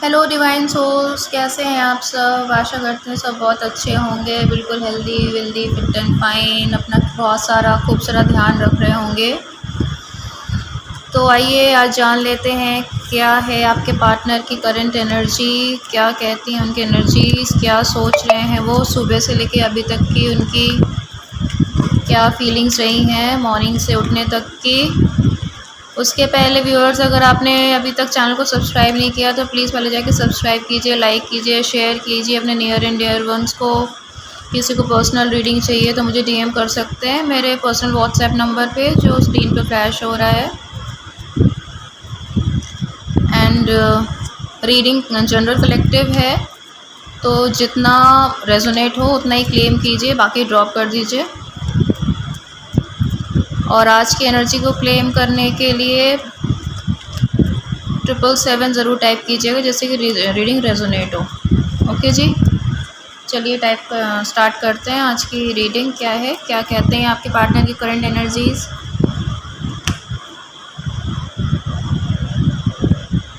Hello divine souls, कैसे हैं आप सब। आशा करते हैं सब बहुत अच्छे होंगे, बिल्कुल healthy wealthy fit and fine, अपना बहुत सारा खूबसूरत ध्यान रख रहे होंगे। तो आइए आज जान लेते हैं क्या है आपके पार्टनर की करंट एनर्जी, क्या कहती हैं उनकी एनर्जीज, क्या सोच रहे हैं वो सुबह से लेके अभी तक की, उनकी क्या फीलिंग्स रही हैं मॉर्निंग से उठने तक की। उसके पहले व्यूअर्स, अगर आपने अभी तक चैनल को सब्सक्राइब नहीं किया तो प्लीज़ पहले जाके सब्सक्राइब कीजिए, लाइक कीजिए, शेयर कीजिए अपने नियर एंड डियर वंस को। किसी को पर्सनल रीडिंग चाहिए तो मुझे डीएम कर सकते हैं मेरे पर्सनल व्हाट्सएप नंबर पे जो स्क्रीन पे फ्लैश हो रहा है। एंड रीडिंग जनरल कलेक्टिव है, तो जितना रेजोनेट हो उतना ही क्लेम कीजिए, बाकी ड्रॉप कर दीजिए। और आज की एनर्जी को क्लेम करने के लिए 777 ज़रूर टाइप कीजिएगा, जैसे कि रीडिंग रेजोनेट हो। ओके जी, चलिए टाइप स्टार्ट करते हैं। आज की रीडिंग क्या है, क्या कहते हैं आपके पार्टनर की करंट एनर्जीज।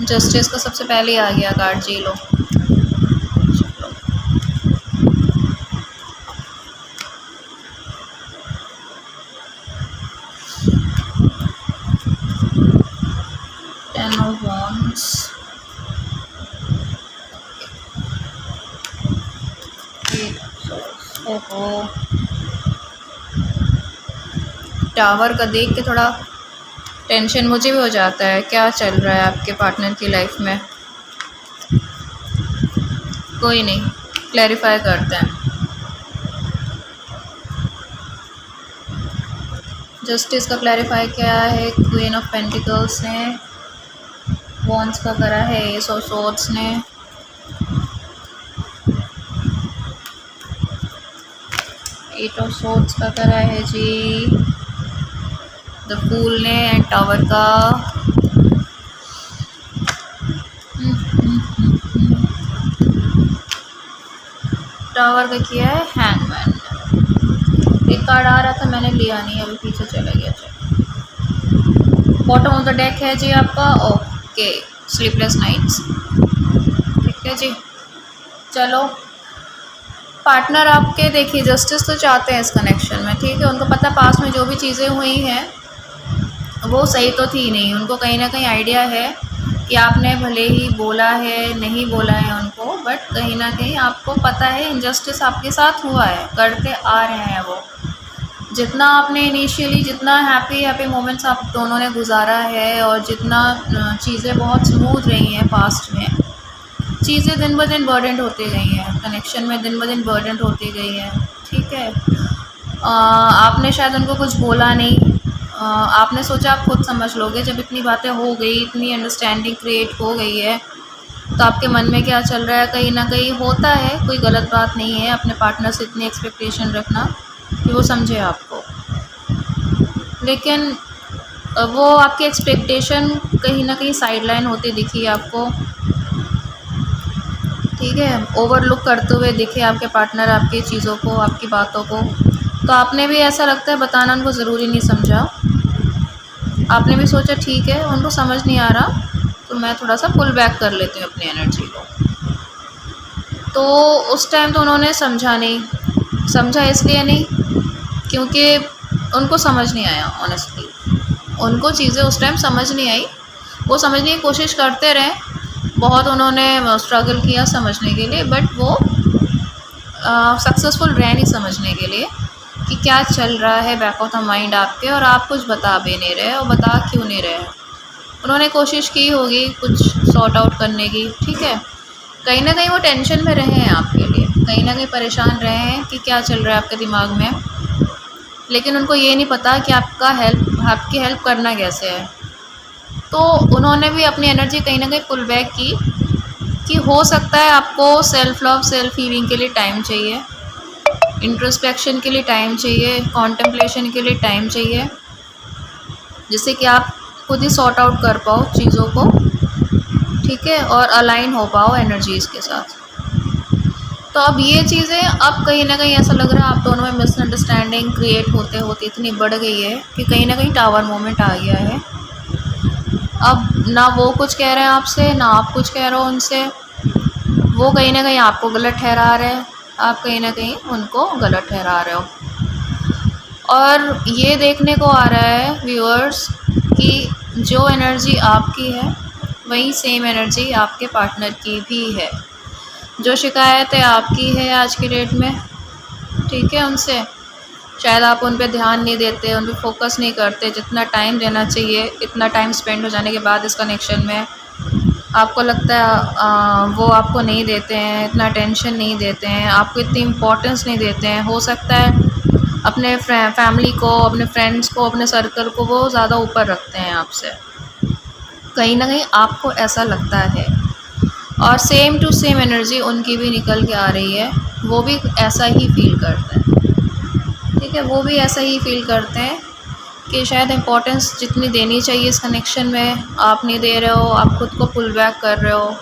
जस्टिस का सबसे पहले आ गया कार्ड, जी लो। टेन ऑफ वॉन्ड्स, ओहो, टावर का देख के थोड़ा टेंशन मुझे भी हो जाता है। क्या चल रहा है आपके पार्टनर की लाइफ में, कोई नहीं, क्लैरिफाई करते हैं। जस्टिस का क्लैरिफाई क्या है, क्वीन ऑफ पेंटिकल्स ने, वॉन्ड्स का करा है एस ऑफ सोर्ड्स ने, एट ऑफ सोर्ड्स का करा है जी द फूल ने, एंड टावर का टावर का किया है हैंगमैन। एक कार्ड आ रहा था मैंने लिया नहीं, अभी पीछे चला गया। बॉटम ऑफ द डेक है जी आपका, ओके, स्लीपलेस नाइट्स। ठीक है जी, चलो पार्टनर आपके देखिए जस्टिस तो चाहते हैं इस कनेक्शन में, ठीक है। उनको पता पास में जो भी चीज़ें हुई हैं वो सही तो थी नहीं, उनको कहीं ना कहीं आइडिया है कि आपने भले ही बोला है, नहीं बोला है उनको, बट कहीं ना कहीं आपको पता है इनजस्टिस आपके साथ हुआ है, करते आ रहे हैं वो। जितना आपने इनिशियली जितना हैप्पी मोमेंट्स आप दोनों ने गुजारा है, और जितना चीज़ें बहुत स्मूथ रही हैं पास्ट में, चीज़ें दिन ब दिन बर्डन होती गई हैं, कनेक्शन में दिन ब दिन बर्डन होती गई हैं, ठीक है। आपने शायद उनको कुछ बोला नहीं, आपने सोचा आप खुद समझ लोगे। जब इतनी बातें हो गई, इतनी अंडरस्टैंडिंग क्रिएट हो गई है, तो आपके मन में क्या चल रहा है, कहीं ना कहीं होता है, कोई गलत बात नहीं है अपने पार्टनर से इतनी एक्सपेक्टेशन रखना कि वो समझे आपको। लेकिन वो आपकी एक्सपेक्टेशन कहीं ना कहीं साइडलाइन होती दिखी आपको, ठीक है, ओवरलुक करते हुए दिखे आपके पार्टनर आपकी चीज़ों को, आपकी बातों को। तो आपने भी ऐसा लगता है बताना उनको ज़रूरी नहीं समझा, आपने भी सोचा ठीक है उनको समझ नहीं आ रहा तो मैं थोड़ा सा पुल बैक कर लेती हूँ अपनी एनर्जी को। तो उस टाइम तो उन्होंने समझा नहीं, समझा इसलिए नहीं क्योंकि उनको समझ नहीं आया। ऑनेस्टली उनको चीज़ें उस टाइम समझ नहीं आई, वो समझने की कोशिश करते रहे, बहुत उन्होंने स्ट्रगल किया समझने के लिए, बट वो सक्सेसफुल रहे नहीं समझने के लिए कि क्या चल रहा है बैक ऑफ द माइंड आपके, और आप कुछ बता भी नहीं रहे, और बता क्यों नहीं रहे। उन्होंने कोशिश की होगी कुछ सॉर्ट आउट करने की, ठीक है। कहीं ना कहीं वो टेंशन में रहे हैं आपके लिए, कहीं ना कहीं परेशान रहे हैं कि क्या चल रहा है आपके दिमाग में, लेकिन उनको ये नहीं पता कि आपकी हेल्प करना कैसे है। तो उन्होंने भी अपनी एनर्जी कहीं ना कहीं पुल बैक की कि हो सकता है आपको सेल्फ लव, सेल्फ हीलिंग के लिए टाइम चाहिए, इंट्रोस्पेक्शन के लिए टाइम चाहिए, कॉन्टेम्पलेशन के लिए टाइम चाहिए, जिससे कि आप खुद ही सॉर्ट आउट कर पाओ चीज़ों को, ठीक है, और अलाइन हो पाओ एनर्जीज़ के साथ। तो अब ये चीज़ें अब कहीं ना कहीं ऐसा लग रहा है आप दोनों में मिसअंडरस्टैंडिंग क्रिएट होते होते इतनी बढ़ गई है कि कहीं ना कहीं टावर मोमेंट आ गया है। अब ना वो कुछ कह रहे हैं आपसे, ना आप कुछ कह रहे हो उनसे। वो कहीं न कहीं आपको गलत ठहरा रहे हैं, आप कहीं न कहीं उनको गलत ठहरा रहे हो। और ये देखने को आ रहा है व्यूअर्स कि जो एनर्जी आपकी है, वही सेम एनर्जी आपके पार्टनर की भी है। जो शिकायतें आपकी है आज की डेट में, ठीक है, उनसे शायद आप उन पे ध्यान नहीं देते, उन पे फोकस नहीं करते। जितना टाइम देना चाहिए, इतना टाइम स्पेंड हो जाने के बाद इस कनेक्शन में आपको लगता है वो आपको नहीं देते हैं, इतना टेंशन नहीं देते हैं, आपको इतनी इम्पोर्टेंस नहीं देते हैं। हो सकता है अपने फैमिली को, अपने फ्रेंड्स को, अपने सर्कल को वो ज़्यादा ऊपर रखते हैं आपसे। कहीं ना कहीं आपको ऐसा लगता है, और सेम टू सेम एनर्जी उनकी भी निकल के आ रही है। वो भी ऐसा ही फील करते हैं, ठीक है, वो भी ऐसा ही फील करते हैं कि शायद इम्पोर्टेंस जितनी देनी चाहिए इस कनेक्शन में आप नहीं दे रहे हो, आप खुद को पुल बैक कर रहे हो।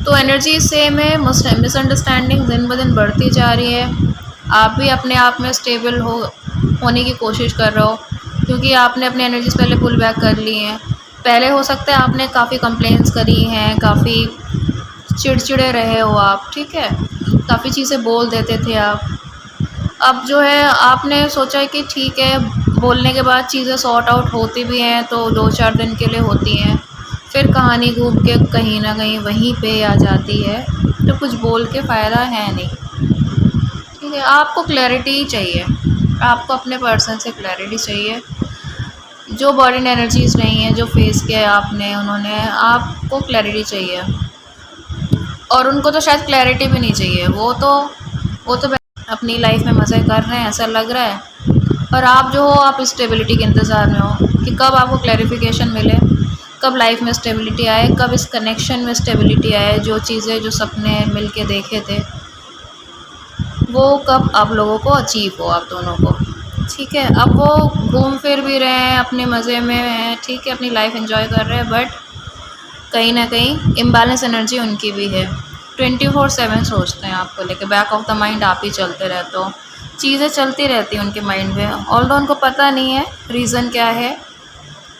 तो एनर्जी सेम है, मिसअंडरस्टैंडिंग दिन ब दिन बढ़ती जा रही है। आप भी अपने आप में स्टेबल होने की कोशिश कर रहे हो, क्योंकि आपने अपनी एनर्जीज पहले पुल बैक कर ली हैं। पहले हो सकता है आपने काफ़ी कंप्लेंट्स करी हैं, काफ़ी चिड़चिड़े रहे हो आप, ठीक है, काफ़ी चीज़ें बोल देते थे आप। अब जो है आपने सोचा कि ठीक है, बोलने के बाद चीज़ें सॉर्ट आउट होती भी हैं तो 2-4 दिन के लिए होती हैं, फिर कहानी घूम के कहीं ना कहीं वहीं पे आ जाती है। तो कुछ बोल के फ़ायदा है नहीं, ठीक है। आपको क्लैरिटी चाहिए, आपको अपने पर्सन से क्लैरिटी चाहिए। जो बॉडी एनर्जीज नहीं है, जो फेस किया है आपने, उन्होंने आपको क्लैरिटी चाहिए, और उनको तो शायद क्लैरिटी भी नहीं चाहिए। वो तो अपनी लाइफ में मज़े कर रहे हैं, ऐसा लग रहा है। और आप जो हो, आप स्टेबिलिटी के इंतज़ार में हो कि कब आपको क्लैरिफिकेशन मिले, कब लाइफ में स्टेबिलिटी आए, कब इस कनेक्शन में स्टेबिलिटी आए। जो चीज़ें, जो सपने मिल के देखे थे, वो कब आप लोगों को अचीव हो, आप दोनों को, ठीक है। अब वो घूम फिर भी रहे हैं, अपने मज़े में हैं, ठीक है, अपनी लाइफ एंजॉय कर रहे हैं, बट कहीं ना कहीं इम्बैलेंस एनर्जी उनकी भी है। 24/7 सोचते हैं आपको लेके, बैक ऑफ द माइंड आप ही चलते रहते हो, चीज़ें चलती रहती हैं उनके माइंड में। ऑल्दो उनको पता नहीं है रीज़न क्या है,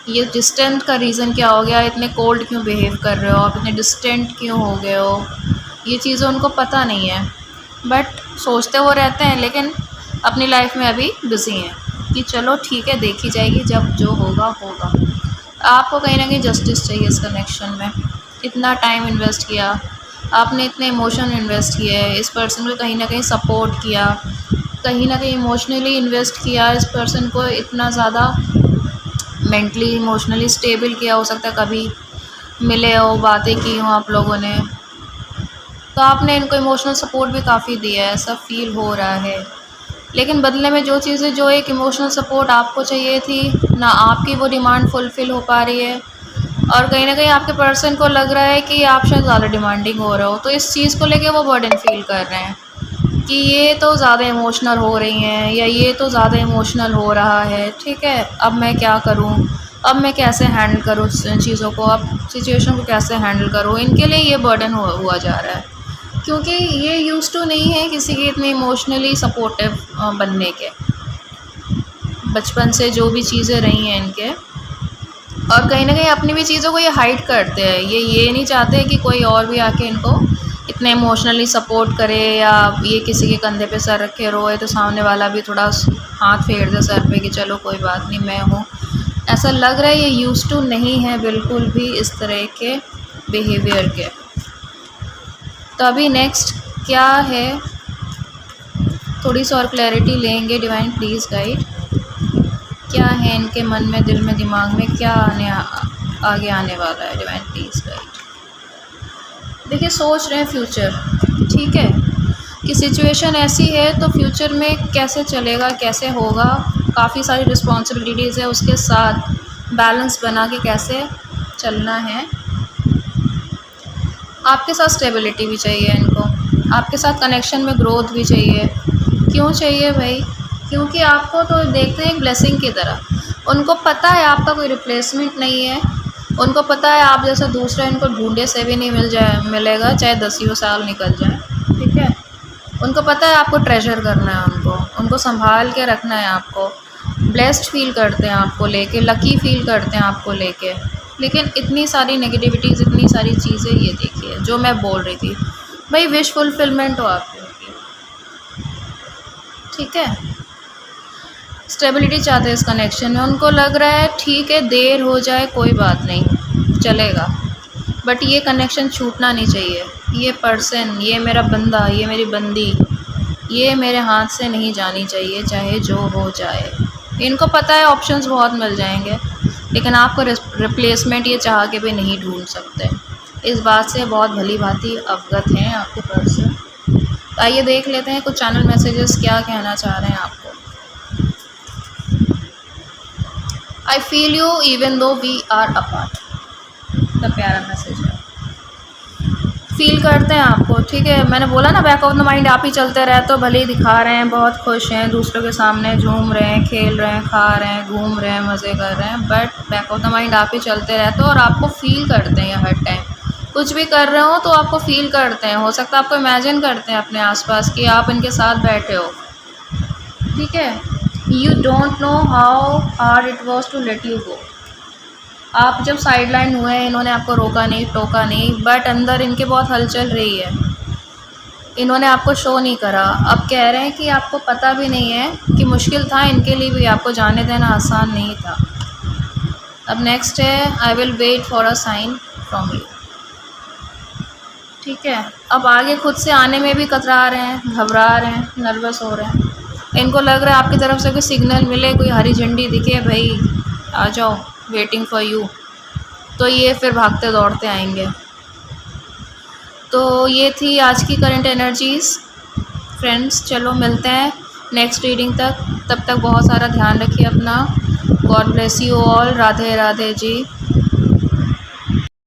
ये डिस्टेंट का रीज़न क्या हो गया, इतने कोल्ड क्यों बिहेव कर रहे हो आप, इतने डिस्टेंट क्यों हो गए हो, ये चीज़ें उनको पता नहीं है। बट सोचते वो रहते हैं, लेकिन अपनी लाइफ में अभी बिज़ी हैं कि चलो ठीक है, देखी जाएगी, जब जो होगा होगा। आपको कहीं ना कहीं जस्टिस चाहिए इस कनेक्शन में। इतना टाइम इन्वेस्ट किया आपने, इतने इमोशन इन्वेस्ट किए, इस पर्सन को कहीं ना कहीं सपोर्ट किया, कहीं ना कहीं इमोशनली इन्वेस्ट किया इस पर्सन को, इतना ज़्यादा मेंटली इमोशनली स्टेबल किया। हो सकता है कभी मिले हो, बातें की हो आप लोगों ने, तो आपने इनको इमोशनल सपोर्ट भी काफ़ी दिया है, ऐसा फील हो रहा है। लेकिन बदले में जो चीज़ें, जो एक इमोशनल सपोर्ट आपको चाहिए थी ना, आपकी वो डिमांड फुलफ़िल हो पा रही है। और कहीं ना कहीं आपके पर्सन को लग रहा है कि आप शायद ज़्यादा डिमांडिंग हो रहे हो, तो इस चीज़ को लेके वो बर्डन फील कर रहे हैं कि ये तो ज़्यादा इमोशनल हो रही हैं, या ये तो ज़्यादा इमोशनल हो रहा है, ठीक है, अब मैं क्या करूँ, अब मैं कैसे हैंडल करूँ चीज़ों को, अब सिचुएशन को कैसे हैंडल करूँ। इनके लिए ये बर्डन हुआ जा रहा है, क्योंकि ये यूज़ टू नहीं है किसी के इतने इमोशनली सपोर्टिव बनने के। बचपन से जो भी चीज़ें रही हैं इनके, और कहीं ना कहीं अपनी भी चीज़ों को ये हाइड करते हैं। ये नहीं चाहते कि कोई और भी आके इनको इतने इमोशनली सपोर्ट करे, या ये किसी के कंधे पे सर रखे रोए तो सामने वाला भी थोड़ा हाथ फेर दे सर पे कि चलो कोई बात नहीं, मैं हूँ। ऐसा लग रहा है ये यूज़ टू नहीं है बिल्कुल भी इस तरह के बिहेवियर के। तो अभी नेक्स्ट क्या है, थोड़ी सी और क्लैरिटी लेंगे। डिवाइन प्लीज़ गाइड, क्या है इनके मन में, दिल में, दिमाग में, क्या आगे आने वाला है। Divine please guide. देखिए, सोच रहे हैं फ्यूचर, ठीक है, कि सिचुएशन ऐसी है तो फ्यूचर में कैसे चलेगा, कैसे होगा। काफ़ी सारी रिस्पॉन्सिबिलिटीज़ है, उसके साथ बैलेंस बना के कैसे चलना है। आपके साथ स्टेबिलिटी भी चाहिए इनको, आपके साथ कनेक्शन में ग्रोथ भी चाहिए। क्यों चाहिए भाई? क्योंकि आपको तो देखते हैं एक ब्लेसिंग की तरह। उनको पता है आपका कोई रिप्लेसमेंट नहीं है, उनको पता है आप जैसा दूसरा इनको ढूंढे से भी नहीं मिलेगा, चाहे 10 साल निकल जाए, ठीक है। उनको पता है आपको ट्रेजर करना है, उनको संभाल के रखना है। आपको ब्लेस्ड फील करते हैं आपको लेके, लकी फील करते हैं आपको लेके, लेकिन इतनी सारी नेगेटिविटीज़, इतनी सारी चीज़ें, ये देखिए जो मैं बोल रही थी भाई, विश फुलफिलमेंट हो आपकी होगी, ठीक है। स्टेबिलिटी चाहते हैं इस कनेक्शन में, उनको लग रहा है ठीक है देर हो जाए कोई बात नहीं चलेगा, बट ये कनेक्शन छूटना नहीं चाहिए। ये पर्सन, ये मेरा बंदा, ये मेरी बंदी, ये मेरे हाथ से नहीं जानी चाहिए चाहे जो हो जाए। इनको पता है ऑप्शंस बहुत मिल जाएंगे, लेकिन आपको रिप्लेसमेंट ये चाह के भी नहीं ढूंढ सकते। इस बात से बहुत भली भांति अवगत हैं आपके पर्सन। तो आइए देख लेते हैं कुछ चैनल मैसेजेस क्या कहना चाह रहे हैं आपको। I feel you even though we are apart, कितना प्यारा मैसेज है। फील करते हैं आपको, ठीक है। मैंने बोला ना बैक ऑफ द माइंड आप ही चलते रहे, तो भले ही दिखा रहे हैं बहुत खुश हैं, दूसरों के सामने झूम रहे हैं, खेल रहे हैं, खा रहे हैं, घूम रहे हैं, मज़े कर रहे हैं, but back of the mind आप ही चलते रहते हो और आपको फील करते हैं हर टाइम। कुछ भी कर रहे हो तो आपको फील करते हैं, हो सकता है आपको इमेजिन करते हैं अपने आसपास कि आप इनके साथ बैठे हो, ठीक है। You don't know how hard it was to let you go. आप जब साइडलाइन हुए, इन्होंने आपको रोका नहीं, टोका नहीं, बट अंदर इनके बहुत हलचल रही है, इन्होंने आपको शो नहीं करा। अब कह रहे हैं कि आपको पता भी नहीं है कि मुश्किल था इनके लिए भी, आपको जाने देना आसान नहीं था। अब नेक्स्ट है I will wait for a sign from you, ठीक है। अब आगे खुद से आने में भी कतरा रहे हैं, घबरा रहे हैं, नर्वस हो रहे हैं। इनको लग रहा है आपकी तरफ से कोई सिग्नल मिले, कोई हरी झंडी दिखे, भाई आ जाओ, वेटिंग फॉर यू, तो ये फिर भागते दौड़ते आएंगे। तो ये थी आज की करंट एनर्जीज़ फ्रेंड्स। चलो मिलते हैं नेक्स्ट रीडिंग तक, तब तक बहुत सारा ध्यान रखिए अपना। God bless you all. Radhe Radhe ji.